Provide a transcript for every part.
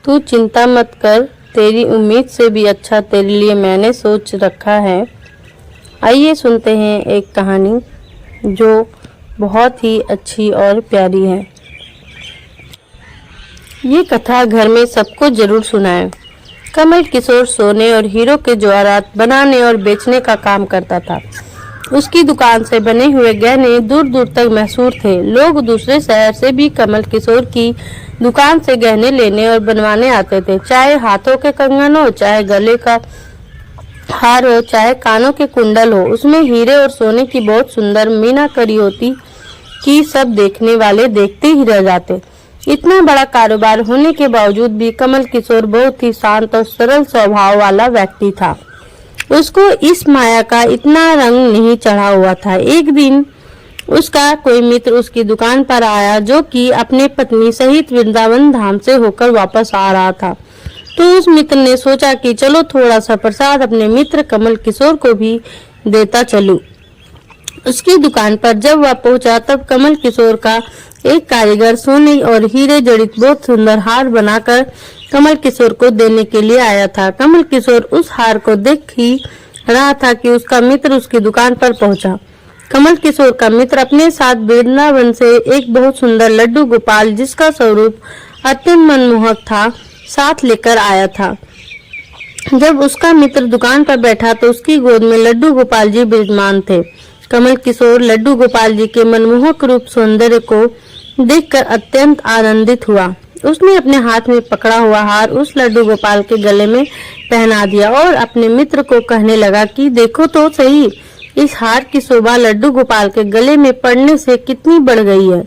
तू चिंता मत कर, तेरी उम्मीद से भी अच्छा तेरे लिए मैंने सोच रखा है। आइए सुनते हैं एक कहानी जो बहुत ही अच्छी और प्यारी है। ये कथा घर में सबको जरूर सुनाएं। कमल किशोर सोने और हीरो के जवाहरात बनाने और बेचने का काम करता था। उसकी दुकान से बने हुए गहने दूर दूर तक मशहूर थे। लोग दूसरे शहर से भी कमल किशोर की दुकान से गहने लेने और बनवाने आते थे, चाहे हाथों के कंगन हो, चाहे गले का हार हो, चाहे कानों के कुंडल हो। उसमें हीरे और सोने की बहुत सुंदर मीनाकारी होती कि सब देखने वाले देखते ही रह जाते। इतना बड़ा कारोबार होने के बावजूद भी कमल किशोर बहुत ही शांत और सरल स्वभाव वाला व्यक्ति था। उसको इस माया का इतना रंग नहीं चढ़ा हुआ था। एक दिन उसका कोई मित्र उसकी दुकान पर आया, जो कि अपने पत्नी सहित वृंदावन धाम से होकर वापस आ रहा था। तो उस मित्र ने सोचा कि चलो थोड़ा सा प्रसाद अपने मित्र कमल किशोर को भी देता चलूं। उसकी दुकान पर जब वह पहुंचा तब कमल किशोर का एक कारीगर सोने और हीरे जड़ित बहुत सुंदर हार बनाकर कमल किशोर को देने के लिए आया था। कमल किशोर उस हार को देख ही रहा था कि उसका मित्र उसकी दुकान पर पहुंचा। कमल किशोर का मित्र अपने साथ वृंदावन से एक बहुत सुंदर लड्डू गोपाल, जिसका स्वरूप अत्यंत मनमोहक था, साथ लेकर आया था। जब उसका मित्र दुकान पर बैठा तो उसकी गोद में लड्डू गोपाल जी विराजमान थे। कमल किशोर लड्डू गोपाल जी के मनमोहक रूप सौंदर्य को देखकर अत्यंत आनंदित हुआ। उसने अपने हाथ में पकड़ा हुआ हार उस लड्डू गोपाल के गले में पहना दिया और अपने मित्र को कहने लगा कि देखो तो सही, इस हार की शोभा लड्डू गोपाल के गले में पड़ने से कितनी बढ़ गई है।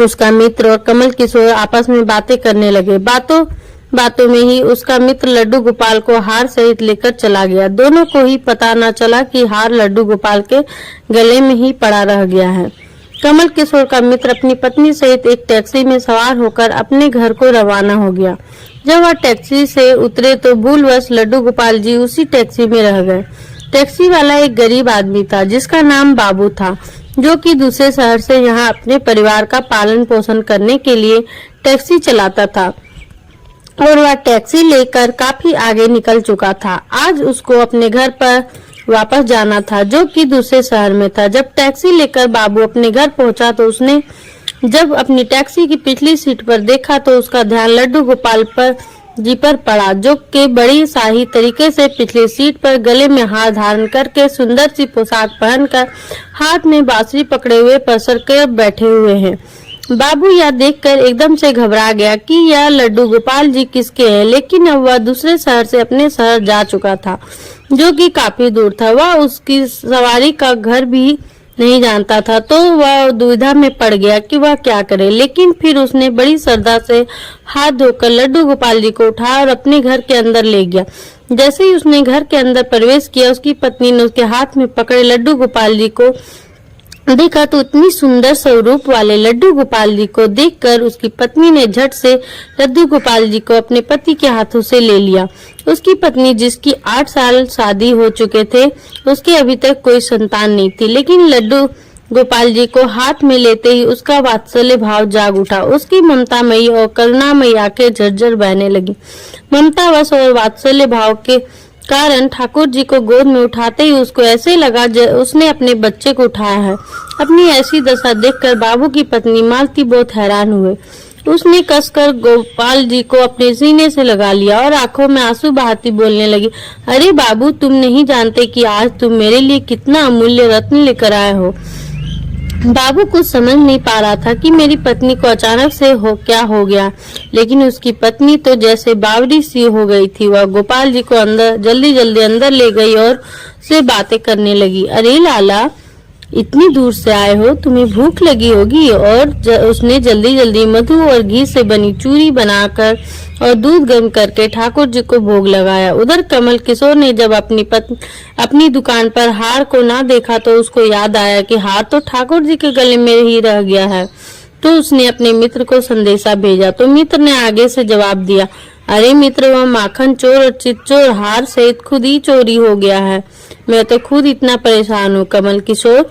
उसका मित्र और कमल किशोर आपस में बातें करने लगे। बातों बातों में ही उसका मित्र लड्डू गोपाल को हार सहित लेकर चला गया। दोनों को ही पता न चला कि हार लड्डू गोपाल के गले में ही पड़ा रह गया है। कमल किशोर का मित्र अपनी पत्नी सहित एक टैक्सी में सवार होकर अपने घर को रवाना हो गया। जब वह टैक्सी से उतरे तो भूलवश लड्डू गोपाल जी उसी टैक्सी में रह गए। टैक्सी वाला एक गरीब आदमी था, जिसका नाम बाबू था, जो कि दूसरे शहर से यहाँ अपने परिवार का पालन पोषण करने के लिए टैक्सी चलाता था और वह टैक्सी लेकर काफी आगे निकल चुका था। आज उसको अपने घर पर वापस जाना था, जो कि दूसरे शहर में था। जब टैक्सी लेकर बाबू अपने घर पहुंचा तो उसने जब अपनी टैक्सी की पिछली सीट पर देखा तो उसका ध्यान लड्डू गोपाल पर पड़ा, जो कि बड़ी शाही तरीके से पिछली सीट पर गले में हार धारण करके सुंदर सी पोशाक पहनकर हाथ में बांसुरी पकड़े हुए पसर कर बैठे हुए हैं। बाबू यह देखकर एकदम से घबरा गया कि यह लड्डू गोपाल जी किसके हैं, लेकिन अब वह दूसरे शहर से अपने शहर जा चुका था, जो कि काफी दूर था। वह उसकी सवारी का घर भी नहीं जानता था, तो वह दुविधा में पड़ गया कि वह क्या करे। लेकिन फिर उसने बड़ी श्रद्धा से हाथ धोकर लड्डू गोपाल जी को उठाया और अपने घर के अंदर ले गया। जैसे ही उसने घर के अंदर प्रवेश किया, उसकी पत्नी ने उसके हाथ में पकड़े लड्डू गोपाल जी को देखा तो इतनी सुंदर स्वरूप वाले लड्डू गोपाल जी को देखकर उसकी पत्नी ने झट से लड्डू गोपाल जी को अपने पति के हाथों से ले लिया। उसकी पत्नी, जिसकी 8 साल शादी हो चुके थे, उसके अभी तक कोई संतान नहीं थी, लेकिन लड्डू गोपाल जी को हाथ में लेते ही उसका वात्सल्य भाव जाग उठा। उसकी ममतामयी और करुणामयी आंखें झरझर बहने लगी। ममतावश और वात्सल्य भाव के कारण ठाकुर जी को गोद में उठाते ही उसको ऐसे लगा उसने अपने बच्चे को उठाया है। अपनी ऐसी दशा देखकर बाबू की पत्नी मालती बहुत हैरान हुए। उसने कसकर गोपाल जी को अपने सीने से लगा लिया और आंखों में आंसू बहाती बोलने लगी, अरे बाबू, तुम नहीं जानते कि आज तुम मेरे लिए कितना अमूल्य रत्न लेकर आए हो। बाबू कुछ समझ नहीं पा रहा था कि मेरी पत्नी को अचानक से क्या हो गया, लेकिन उसकी पत्नी तो जैसे बावरी सी हो गई थी। वह गोपाल जी को अंदर जल्दी जल्दी अंदर ले गई और से बातें करने लगी। अरे लाला, इतनी दूर से आए हो, तुम्हें भूख लगी होगी। और उसने जल्दी जल्दी मधु और घी से बनी चूरी बनाकर और दूध गर्म करके ठाकुर जी को भोग लगाया। उधर कमल किशोर ने जब अपनी दुकान पर हार को ना देखा तो उसको याद आया कि हार तो ठाकुर जी के गले में ही रह गया है। तो उसने अपने मित्र को संदेशा भेजा, तो मित्र ने आगे से जवाब दिया, अरे मित्र, वह माखन चोर और चितचोर हार सहित खुद ही चोरी हो गया है। मैं तो खुद इतना परेशान हूँ। कमल किशोर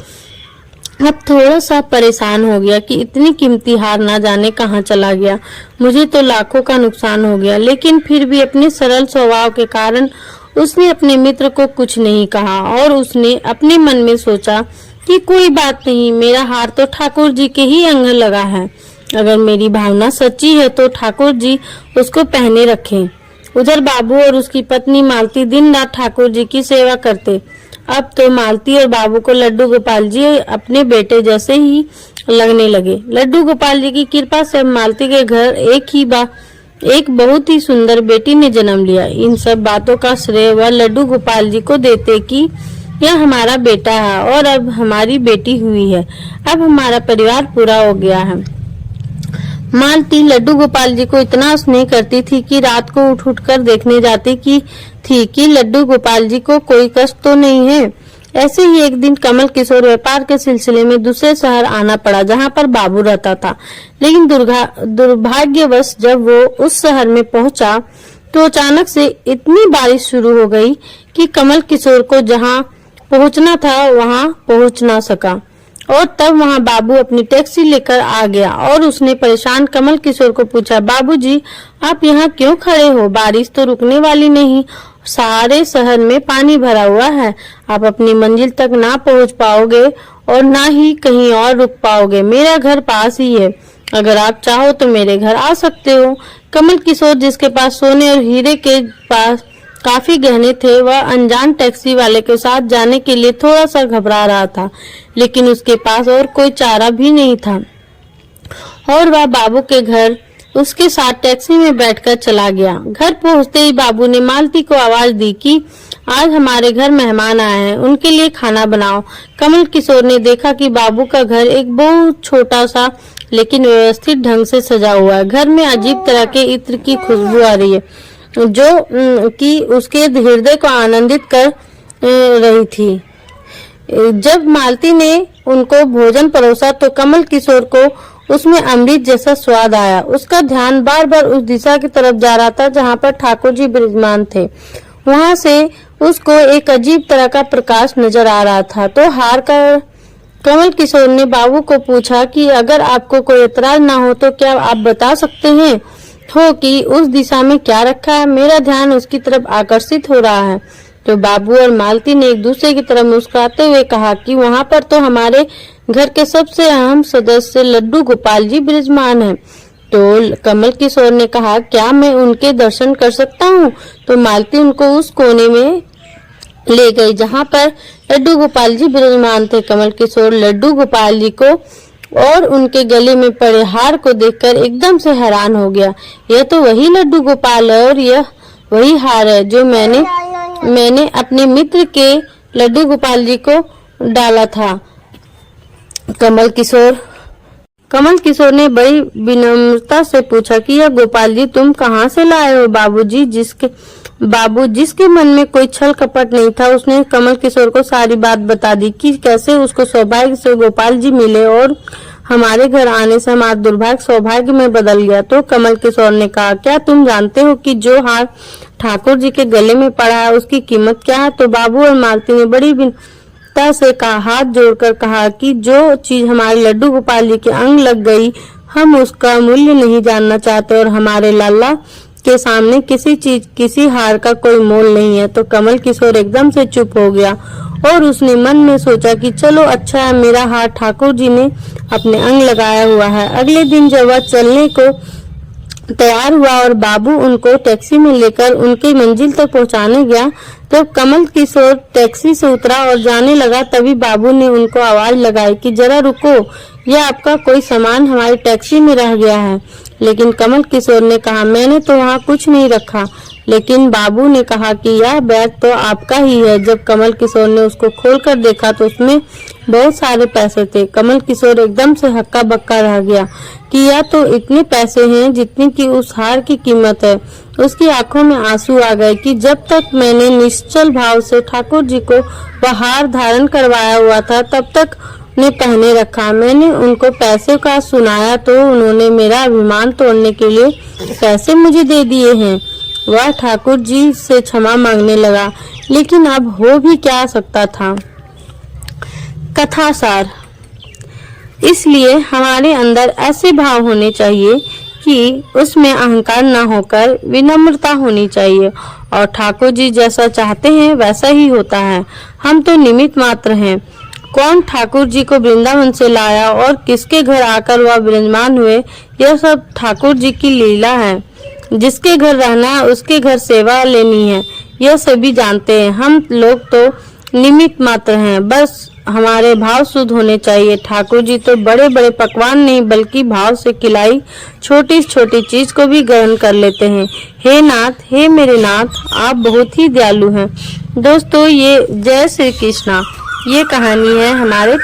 अब थोड़ा सा परेशान हो गया कि इतनी कीमती हार ना जाने कहाँ चला गया। मुझे तो लाखों का नुकसान हो गया, लेकिन फिर भी अपने सरल स्वभाव के कारण उसने अपने मित्र को कुछ नहीं कहा और उसने अपने मन में सोचा कि कोई बात नहीं, मेरा हार तो ठाकुर जी के ही अंग लगा है। अगर मेरी भावना सच्ची है तो ठाकुर जी उसको पहने रखें। उधर बाबू और उसकी पत्नी मालती दिन रात ठाकुर जी की सेवा करते। अब तो मालती और बाबू को लड्डू गोपाल जी अपने बेटे जैसे ही लगने लगे। लड्डू गोपाल जी की कृपा से मालती के घर एक बहुत ही सुंदर बेटी ने जन्म लिया। इन सब बातों का श्रेय वह लड्डू गोपाल जी को देते कि यह हमारा बेटा है और अब हमारी बेटी हुई है। अब हमारा परिवार पूरा हो गया है। मालती लड्डू गोपाल जी को इतना स्नेह करती थी कि रात को उठ उठ कर देखने जाती कि लड्डू गोपाल जी को कोई कष्ट तो नहीं है। ऐसे ही एक दिन कमल किशोर व्यापार के सिलसिले में दूसरे शहर आना पड़ा जहां पर बाबू रहता था। लेकिन दुर्भाग्यवश जब वो उस शहर में पहुंचा तो अचानक से इतनी बारिश शुरू हो गई कि कमल किशोर को जहां पहुंचना था वहां पहुंच ना सका। और तब वहां बाबू अपनी टैक्सी लेकर आ गया और उसने परेशान कमल किशोर को पूछा, बाबूजी आप यहाँ क्यों खड़े हो? बारिश तो रुकने वाली नहीं, सारे शहर में पानी भरा हुआ है, आप अपनी मंजिल तक ना पहुँच पाओगे और ना ही कहीं और रुक पाओगे। मेरा घर पास ही है, अगर आप चाहो तो मेरे घर आ सकते हो। कमल किशोर जिसके पास सोने और हीरे के पास काफी गहने थे, वह अनजान टैक्सी वाले के साथ जाने के लिए थोड़ा सा घबरा रहा था, लेकिन उसके पास और कोई चारा भी नहीं था और वह बाबू के घर उसके साथ टैक्सी में बैठकर चला गया। घर पहुंचते ही बाबू ने मालती को आवाज दी कि आज हमारे घर मेहमान आए हैं, उनके लिए खाना बनाओ। कमल किशोर ने देखा कि बाबू का घर एक बहुत छोटा सा लेकिन व्यवस्थित ढंग से सजा हुआ है। घर में अजीब तरह के इत्र की खुशबू आ रही है जो कि उसके हृदय को आनंदित कर रही थी। जब मालती ने उनको भोजन परोसा तो कमल किशोर को उसमें अमृत जैसा स्वाद आया। उसका ध्यान बार बार उस दिशा की तरफ जा रहा था जहाँ पर ठाकुर जी विराजमान थे। वहां से उसको एक अजीब तरह का प्रकाश नजर आ रहा था। तो हार कर कमल किशोर ने बाबू को पूछा कि अगर आपको कोई एतराज ना हो तो क्या आप बता सकते हैं हो कि उस दिशा में क्या रखा है? मेरा ध्यान उसकी तरफ आकर्षित हो रहा है। तो बाबू और मालती ने एक दूसरे की तरफ मुस्कुराते हुए कहा कि वहां पर तो हमारे घर के सबसे अहम सदस्य लड्डू गोपाल जी विराजमान हैं। तो कमल किशोर ने कहा, क्या मैं उनके दर्शन कर सकता हूँ? तो मालती उनको उस कोने में ले गई जहाँ पर लड्डू गोपाल जी विराजमान थे। कमल किशोर लड्डू गोपाल जी को और उनके गले में पड़े हार को देखकर एकदम से हैरान हो गया। यह तो वही लड्डू गोपाल है और यह वही हार है जो मैंने अपने मित्र के लड्डू गोपाल जी को डाला था। कमल किशोर ने बड़ी विनम्रता से पूछा कि यह गोपाल जी तुम कहाँ से लाए हो? बाबू जिसके मन में कोई छल कपट नहीं था, उसने कमल किशोर को सारी बात बता दी कि कैसे उसको सौभाग्य से गोपाल जी मिले और हमारे घर आने से हमारा दुर्भाग्य सौभाग्य में बदल गया। तो कमल किशोर ने कहा, क्या तुम जानते हो कि जो हार ठाकुर जी के गले में पड़ा है उसकी कीमत क्या है? तो बाबू और मालती ने बड़ी विनम्रता से कहा, हाथ जोड़कर कहा कि जो चीज हमारे लड्डू गोपाल जी के अंग लग गई, हम उसका मूल्य नहीं जानना चाहते और हमारे लाला के सामने किसी हार का कोई मोल नहीं है। तो कमल किशोर एकदम से चुप हो गया और उसने मन में सोचा कि चलो अच्छा है, मेरा हार ठाकुर जी ने अपने अंग लगाया हुआ है। अगले दिन जब वह चलने को तैयार हुआ और बाबू उनको टैक्सी में लेकर उनकी मंजिल तक पहुंचाने गया, तब कमल किशोर टैक्सी से उतरा और जाने लगा। तभी बाबू ने उनको आवाज लगाई कि जरा रुको, यह आपका कोई सामान हमारी टैक्सी में रह गया है। लेकिन कमल किशोर ने कहा, मैंने तो वहाँ कुछ नहीं रखा। लेकिन बाबू ने कहा कि यह बैग तो आपका ही है। जब कमल किशोर ने उसको खोलकर देखा तो उसमें बहुत सारे पैसे थे। कमल किशोर एकदम से हक्का बक्का रह गया कि यह तो इतने पैसे हैं जितनी की उस हार की कीमत है। उसकी आंखों में आंसू आ गए कि जब तक मैंने निश्चल भाव से ठाकुर जी को वह हार धारण करवाया हुआ था तब तक ने पहने रखा। मैंने उनको पैसे का सुनाया तो उन्होंने मेरा अभिमान तोड़ने के लिए पैसे मुझे दे दिए हैं। वह ठाकुर जी से क्षमा मांगने लगा, लेकिन अब हो भी क्या सकता था। कथा सार। इसलिए हमारे अंदर ऐसे भाव होने चाहिए कि उसमें अहंकार न होकर विनम्रता होनी चाहिए और ठाकुर जी जैसा चाहते हैं वैसा ही होता है। हम तो निमित्त मात्र हैं। कौन ठाकुर जी को वृंदावन से लाया और किसके घर आकर वह विराजमान हुए, यह सब ठाकुर जी की लीला है। जिसके घर रहना है उसके घर सेवा लेनी है, यह सभी जानते हैं। हम लोग तो निमित्त मात्र हैं, बस हमारे भाव शुद्ध होने चाहिए। ठाकुर जी तो बड़े बड़े पकवान नहीं बल्कि भाव से खिलाई छोटी छोटी चीज को भी ग्रहण कर लेते हैं। हे नाथ, हे मेरे नाथ, आप बहुत ही दयालु हैं। दोस्तों, ये जय श्री कृष्णा, ये कहानी है हमारे